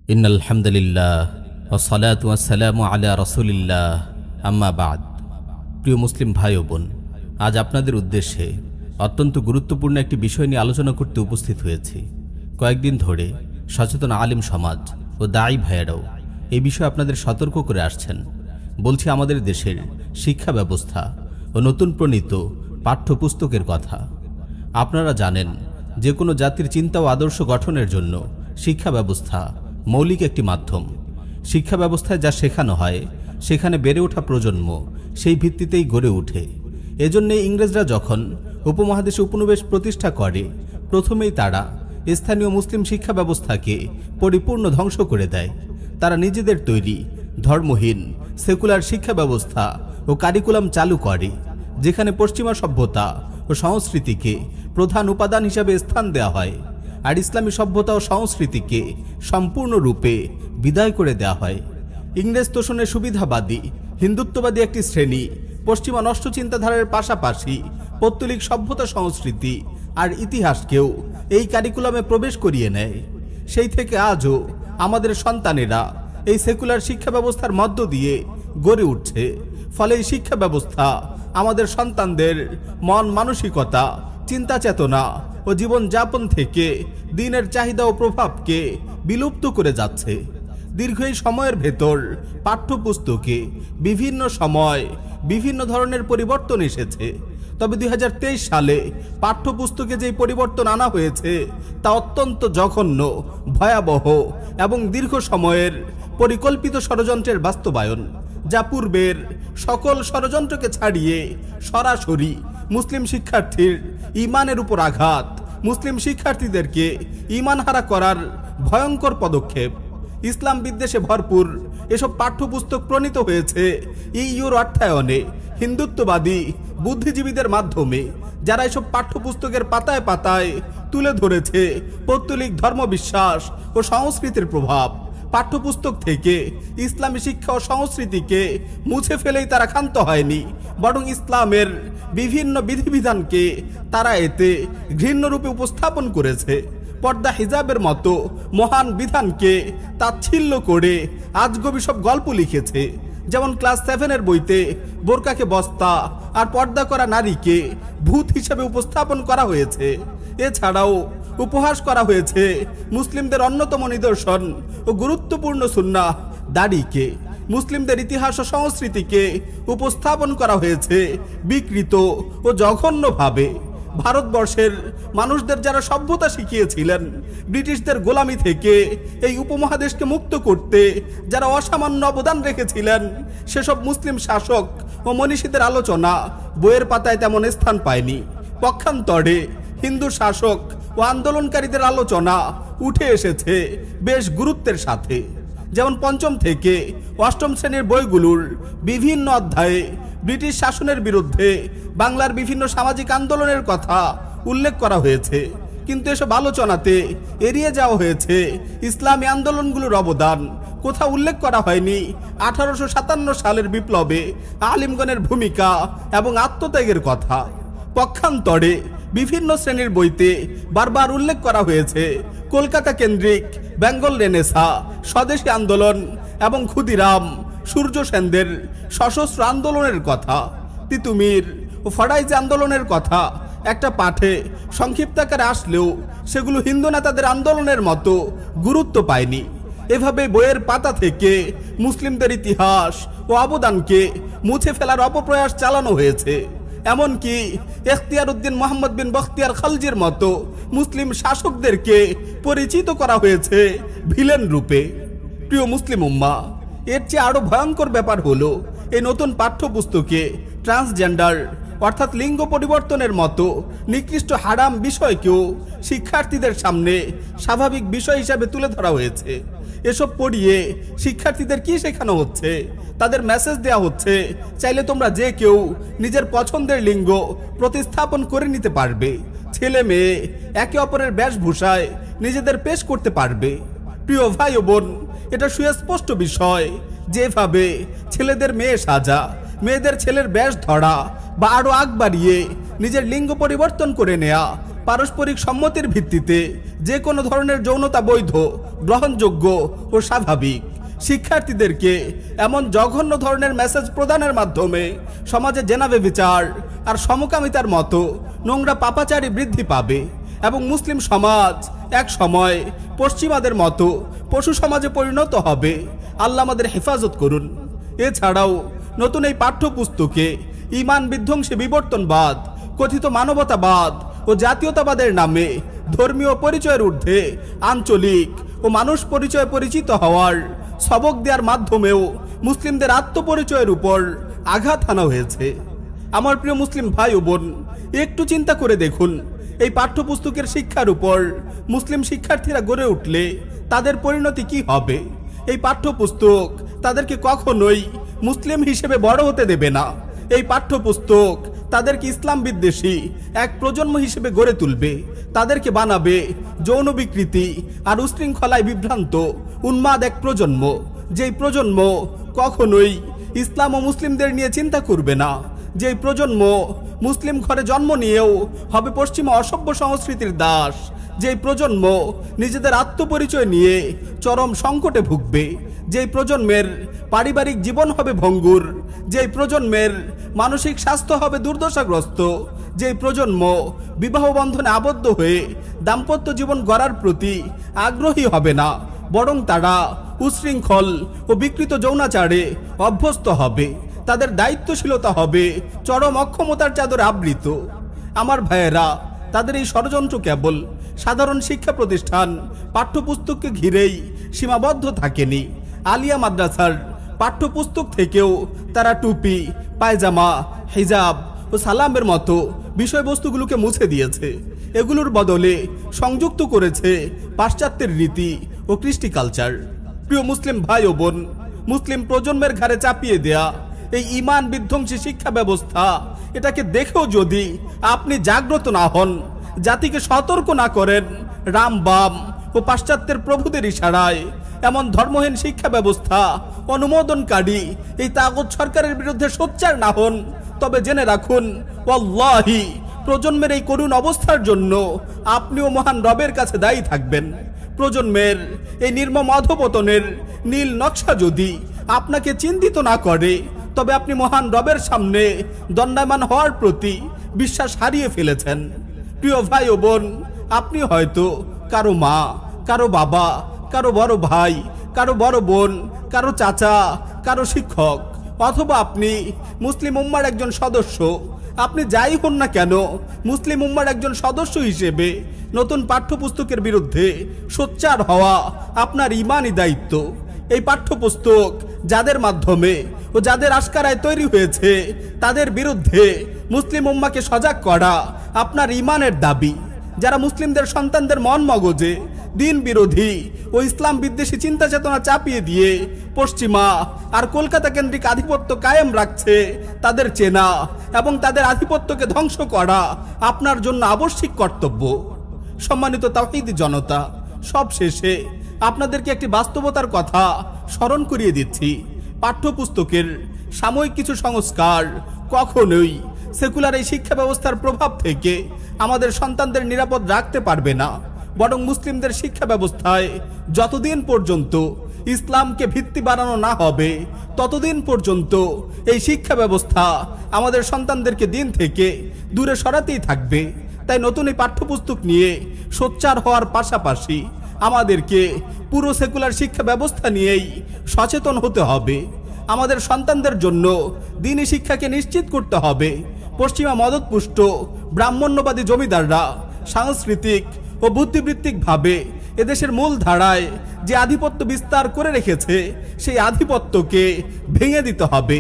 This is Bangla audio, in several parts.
ইন্নাল হামদুলিল্লাহ ওয়াসসালাতু ওয়াসসালামু আলা রাসূলিল্লাহ আম্মা বাদ। প্রিয় মুসলিম ভাই ও বোন, আজ আপনাদের উদ্দেশ্যে অত্যন্ত গুরুত্বপূর্ণ একটি বিষয় নিয়ে আলোচনা করতে উপস্থিত হয়েছি। কয়েকদিন ধরে সচেতন আলেম সমাজ ও দায়ী ভাইয়েরাও এই বিষয়ে আপনাদের সতর্ক করে আসছেন। বলছি আমাদের দেশের শিক্ষা ব্যবস্থা ও নতুন প্রণীত পাঠ্যপুস্তকের কথা। আপনারা জানেন, যে কোনো জাতির চিন্তা ও আদর্শ গঠনের জন্য শিক্ষা ব্যবস্থা মৌলিক একটি মাধ্যম। শিক্ষা ব্যবস্থায় যা শেখানো হয়, সেখানে বেড়ে ওঠা প্রজন্ম সেই ভিত্তিতেই গড়ে ওঠে। এজন্যে ইংরেজরা যখন উপমহাদেশে উপনিবেশ প্রতিষ্ঠা করে, প্রথমেই তারা স্থানীয় মুসলিম শিক্ষা ব্যবস্থাকে পরিপূর্ণ ধ্বংস করে দেয়। তারা নিজেদের তৈরি ধর্মহীন সেকুলার শিক্ষা ব্যবস্থা ও কারিকুলাম চালু করে, যেখানে পশ্চিমা সভ্যতা ও সংস্কৃতিকে প্রধান উপাদান হিসাবে স্থান দেওয়া হয়, আর ইসলামী সভ্যতা ও সংস্কৃতিকে সম্পূর্ণরূপে বিদায় করে দেওয়া হয়। ইংরেজ তোষণের সুবিধাবাদী হিন্দুত্ববাদী একটি শ্রেণী পশ্চিমা নষ্ট চিন্তাধারার পাশাপাশি পৌত্তলিক সভ্যতা, সংস্কৃতি আর ইতিহাসকেও এই কারিকুলামে প্রবেশ করিয়ে নেয়। সেই থেকে আজও আমাদের সন্তানেরা এই সেকুলার শিক্ষা ব্যবস্থার মধ্য দিয়ে গড়ে উঠছে। ফলে এই শিক্ষা ব্যবস্থা আমাদের সন্তানদের মন মানসিকতা, চিন্তা চেতনা ও জীবনযাপন থেকে দিনের চাহিদা ও প্রভাবকে বিলুপ্ত করে যাচ্ছে। দীর্ঘ এই সময়ের ভেতর পাঠ্যপুস্তকে বিভিন্ন সময় বিভিন্ন ধরনের পরিবর্তন এসেছে। তবে 2023 সালে পাঠ্যপুস্তকে যে পরিবর্তন আনা হয়েছে, তা অত্যন্ত জঘন্য, ভয়াবহ এবং দীর্ঘ সময়ের পরিকল্পিত ষড়যন্ত্রের বাস্তবায়ন, যা পূর্বের সকল ষড়যন্ত্রকে ছাড়িয়ে সরাসরি মুসলিম শিক্ষার্থীর ঈমানের উপর আঘাত, মুসলিম শিক্ষার্থীদেরকে ঈমানহারা করার ভয়ঙ্কর পদক্ষেপ। ইসলাম বিদ্বেষে ভরপুর এসব পাঠ্যপুস্তক প্রণীত হয়েছে ইউর অর্থায়নে হিন্দুত্ববাদী বুদ্ধিজীবীদের মাধ্যমে, যারা এসব পাঠ্যপুস্তকের পাতায় পাতায় তুলে ধরেছে পৌত্তলিক ধর্মবিশ্বাস ও সংস্কৃতির প্রভাব। পাঠ্যপুস্তক থেকে ইসলামী শিক্ষা ও সংস্কৃতিকে মুছে ফেলেই তারা ক্ষান্ত হয়নি, বরং ইসলামের বিভিন্ন বিধিবিধানকে তারা এতে ঘৃণ্যরূপে উপস্থাপন করেছে। পর্দা হিজাবের মতো মহান বিধানকে তাচ্ছিল্য করে আজগবি সব গল্প লিখেছে। যেমন ক্লাস 7-এর বইতে বোরকাকে বস্তা আর পর্দা করা নারীকে ভূত হিসেবে উপস্থাপন করা হয়েছে। এছাড়াও উপহাস করা হয়েছে মুসলিমদের অন্যতম নিদর্শন ও গুরুত্বপূর্ণ সুন্নাহ দাড়িকে। মুসলিমদের ইতিহাস ও সংস্কৃতিকে উপস্থাপন করা হয়েছে বিকৃত ও জঘন্যভাবে। ভারতবর্ষের মানুষদের যারা সভ্যতা শিখিয়েছিলেন, ব্রিটিশদের গোলামি থেকে এই উপমহাদেশকে মুক্ত করতে যারা অসামান্য অবদান রেখেছিলেন, সেসব মুসলিম শাসক ও মনীষীদের আলোচনা বইয়ের পাতায় তেমন স্থান পায়নি। পক্ষান্তরে হিন্দু শাসক ও আন্দোলনকারীদের আলোচনা উঠে এসেছে বেশ গুরুত্বের সাথে। যেমন 5ম থেকে 8ম শ্রেণীর বইগুলোর বিভিন্ন অধ্যায়ে ব্রিটিশ শাসনের বিরুদ্ধে বাংলার বিভিন্ন সামাজিক আন্দোলনের কথা উল্লেখ করা হয়েছে, কিন্তু এসব আলোচনাতে এড়িয়ে যাওয়া হয়েছে ইসলামী আন্দোলনগুলোর অবদান। কোথাও উল্লেখ করা হয়নি 1857 সালের বিপ্লবে আলিমগণের ভূমিকা এবং আত্মত্যাগের কথা। পক্ষান্তরে বিভিন্ন শ্রেণীর বইতে বারবার উল্লেখ করা হয়েছে কলকাতা কেন্দ্রিক বেঙ্গল রেনেসা, স্বদেশী আন্দোলন এবং ক্ষুদিরাম সূর্য সেনদের সশস্ত্র আন্দোলনের কথা। তিতুমির ও ফড়াইজি আন্দোলনের কথা একটা পাঠে সংক্ষিপ্তাকারে আসলেও সেগুলো হিন্দু নেতাদের আন্দোলনের মতো গুরুত্ব পায়নি। এভাবে বইয়ের পাতা থেকে মুসলিমদের ইতিহাস ও অবদানকে মুছে ফেলার অপপ্রয়াস চালানো হয়েছে। এমনকি এখতিয়ার উদ্দিন মোহাম্মদ বিন বখতিয়ার খালজির মতো মুসলিম শাসকদেরকে পরিচিত করা হয়েছে ভিলেন রূপে। প্রিয় মুসলিম উম্মাহ, এর চেয়ে আরো ভয়ঙ্কর ব্যাপার হলো, এই নতুন পাঠ্যপুস্তকে ট্রান্সজেন্ডার অর্থাৎ লিঙ্গ পরিবর্তনের মতো নিকৃষ্ট হারাম বিষয়কেও শিক্ষার্থীদের সামনে স্বাভাবিক বিষয় হিসাবে তুলে ধরা হয়েছে। এসব পড়িয়ে শিক্ষার্থীদের কি শেখানো হচ্ছে? তাদের মেসেজ দেওয়া হচ্ছে, চাইলে তোমরা যে কেউ নিজের পছন্দের লিঙ্গ প্রতিস্থাপন করে নিতে পারবে, ছেলে মেয়ে একে অপরের বেশভূষায় নিজেদের পেশ করতে পারবে। প্রিয় ভাই ও বোন, এটা সুস্পষ্ট বিষয়, যেভাবে ছেলেদের মেয়ে সাজা, মেয়েদের ছেলের বেশ ধরা বা আরো আগ বাড়িয়ে নিজের লিঙ্গ পরিবর্তন করে নেয়া পারস্পরিক সম্মতির ভিত্তিতে যে কোনো ধরনের যৌনতা বৈধ, গ্রহণযোগ্য ও স্বাভাবিক। শিক্ষার্থীদেরকে এমন জঘন্য ধরনের মেসেজ প্রদানের মাধ্যমে সমাজে জেনাবে বিচার আর সমকামিতার মতো নোংরা পাপাচারী বৃদ্ধি পাবে এবং মুসলিম সমাজ এক সময় পশ্চিমাদের মতো পশু সমাজে পরিণত হবে। আল্লাহ আমাদের হেফাজত করুন। এছাড়াও নতুন এই পাঠ্যপুস্তকে ঈমান বিধ্বংসী বিবর্তনবাদ, কথিত মানবতাবাদ ও জাতীয়তাবাদের নামে ধর্মীয় পরিচয়ের ঊর্ধ্বে আঞ্চলিক ও মানুষ পরিচয়ে পরিচিত হওয়ার সবক দেওয়ার মাধ্যমেও মুসলিমদের আত্মপরিচয়ের উপর আঘাত হানা হয়েছে। আমার প্রিয় মুসলিম ভাই ও বোন, একটু চিন্তা করে দেখুন, এই পাঠ্যপুস্তকের শিক্ষার উপর মুসলিম শিক্ষার্থীরা গড়ে উঠলে তাদের পরিণতি কি হবে? এই পাঠ্যপুস্তক তাদেরকে কখনোই মুসলিম হিসেবে বড় হতে দেবে না। এই পাঠ্যপুস্তক তাদেরকে ইসলাম বিদ্বেষী এক প্রজন্ম হিসেবে গড়ে তুলবে। তাদেরকে বানাবে যৌন বিকৃতি আর উশৃঙ্খলায় বিভ্রান্ত উন্মাদ এক প্রজন্ম, যেই প্রজন্ম কখনোই ইসলাম ও মুসলিমদের নিয়ে চিন্তা করবে না। যেই প্রজন্ম মুসলিম ঘরে জন্ম নিয়েও হবে পশ্চিমা অসভ্য সংস্কৃতির দাস। যেই প্রজন্ম নিজেদের আত্মপরিচয় নিয়ে চরম সংকটে ভুগবে। যেই প্রজন্মের পারিবারিক জীবন হবে ভঙ্গুর। যেই প্রজন্মের মানসিক স্বাস্থ্য হবে দুর্দশাগ্রস্ত। যেই প্রজন্ম বিবাহ বন্ধনে আবদ্ধ হয়ে দাম্পত্য জীবন গড়ার প্রতি আগ্রহী হবে না, বরং তারা উশৃঙ্খল ও বিকৃত যৌনাচারে অভ্যস্ত হবে। তাদের দায়িত্বশীলতা হবে চরম অক্ষমতার চাদরে আবৃত। আমার ভাইয়েরা, তাদের এই ষড়যন্ত্র কেবল সাধারণ শিক্ষা প্রতিষ্ঠান পাঠ্যপুস্তককে ঘিরেই সীমাবদ্ধ থাকেনি। আলিয়া মাদ্রাসার পাঠ্যপুস্তক থেকেও তারা টুপি, পায়জামা, হিজাব ও সালামের মতো বিষয়বস্তুগুলোকে মুছে দিয়েছে। এগুলোর বদলে সংযুক্ত করেছে পাশ্চাত্যের রীতি ও কৃষ্টি কালচার। প্রিয় মুসলিম ভাই ও বোন, মুসলিম প্রজন্মের ঘাড়ে চাপিয়ে দেয়া এই ঈমান বিধ্বংসী শিক্ষা ব্যবস্থা, এটাকে দেখেও যদি আপনি জাগ্রত না হন, জাতিকে সতর্ক না করেন, রাম বাম ও পাশ্চাত্যের প্রভুদের ইশারায় এমন ধর্মহীন শিক্ষা ব্যবস্থা অনুমোদনকারী এই তাগুত সরকারের বিরুদ্ধে সোচ্চার না হন, তবে জেনে রাখুন, ওয়াল্লাহি প্রজন্মের এই করুণ অবস্থার জন্য আপনিও মহান রবের কাছে দায়ী থাকবেন। প্রজন্মের এই নির্মম অধপতনের নীল নকশা যদি আপনাকে চিন্তিত না করে, তবে আপনি মহান রবের সামনে দণ্ডায়মান হওয়ার প্রতি বিশ্বাস হারিয়ে ফেলেছেন। প্রিয় ভাই ও বোন, আপনি হয়তো কারো মা, কারো বাবা, কারো বড় ভাই, কারো বড় বোন, কারো চাচা, কারো শিক্ষক, অথবা আপনি মুসলিম উম্মার একজন সদস্য। আপনি যাই হন না কেন, মুসলিম উম্মার একজন সদস্য হিসেবে নতুন পাঠ্যপুস্তকের বিরুদ্ধে সোচ্চার হওয়া আপনার ঈমানি দায়িত্ব। এই পাঠ্যপুস্তক যাদের মাধ্যমে ও যাদের আশকারায় তৈরি হয়েছে, তাদের বিরুদ্ধে মুসলিম উম্মাকে সজাগ করা আপনার ঈমানের দাবি। যারা মুসলিমদের সন্তানদের মন মগজে দিন বিরোধী ও ইসলাম বিদ্বেষী চিন্তা চেতনা চাপিয়ে দিয়ে পশ্চিমা আর কলকাতা কেন্দ্রিক আধিপত্য কায়েম রাখছে, তাদের চেনা এবং তাদের আধিপত্যকে ধ্বংস করা আপনার জন্য আবশ্যিক কর্তব্য। সম্মানিত তাওহীদি জনতা, সব শেষে আপনাদেরকে একটি বাস্তবতার কথা স্মরণ করিয়ে দিচ্ছি। পাঠ্যপুস্তকের সাময়িক কিছু সংস্কার কখনোই সেকুলার এই শিক্ষা ব্যবস্থার প্রভাব থেকে আমাদের সন্তানদের নিরাপদ রাখতে পারবে না, বরং মুসলিমদের শিক্ষা ব্যবস্থায় যতদিন পর্যন্ত ইসলামকে ভিত্তি বানানো না হবে, ততদিন পর্যন্ত এই শিক্ষা ব্যবস্থা আমাদের সন্তানদেরকে দিন থেকে দূরে সরাতেই থাকবে। তাই নতুন এই পাঠ্যপুস্তক নিয়ে সোচ্চার হওয়ার পাশাপাশি আমাদেরকে পুরো সেকুলার শিক্ষা ব্যবস্থা নিয়েই সচেতন হতে হবে। আমাদের সন্তানদের জন্য দ্বীনি শিক্ষাকে নিশ্চিত করতে হবে। পশ্চিমা মদতপুষ্ট ব্রাহ্মণ্যবাদী জমিদাররা সাংস্কৃতিক ও বুদ্ধিবৃত্তিকভাবে এদেশের মূল ধারায় যে আধিপত্য বিস্তার করে রেখেছে, সেই আধিপত্যকে ভেঙে দিতে হবে।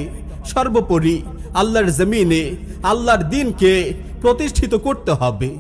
সর্বোপরি আল্লাহর জমিনে আল্লাহর দ্বীনকে প্রতিষ্ঠিত করতে হবে।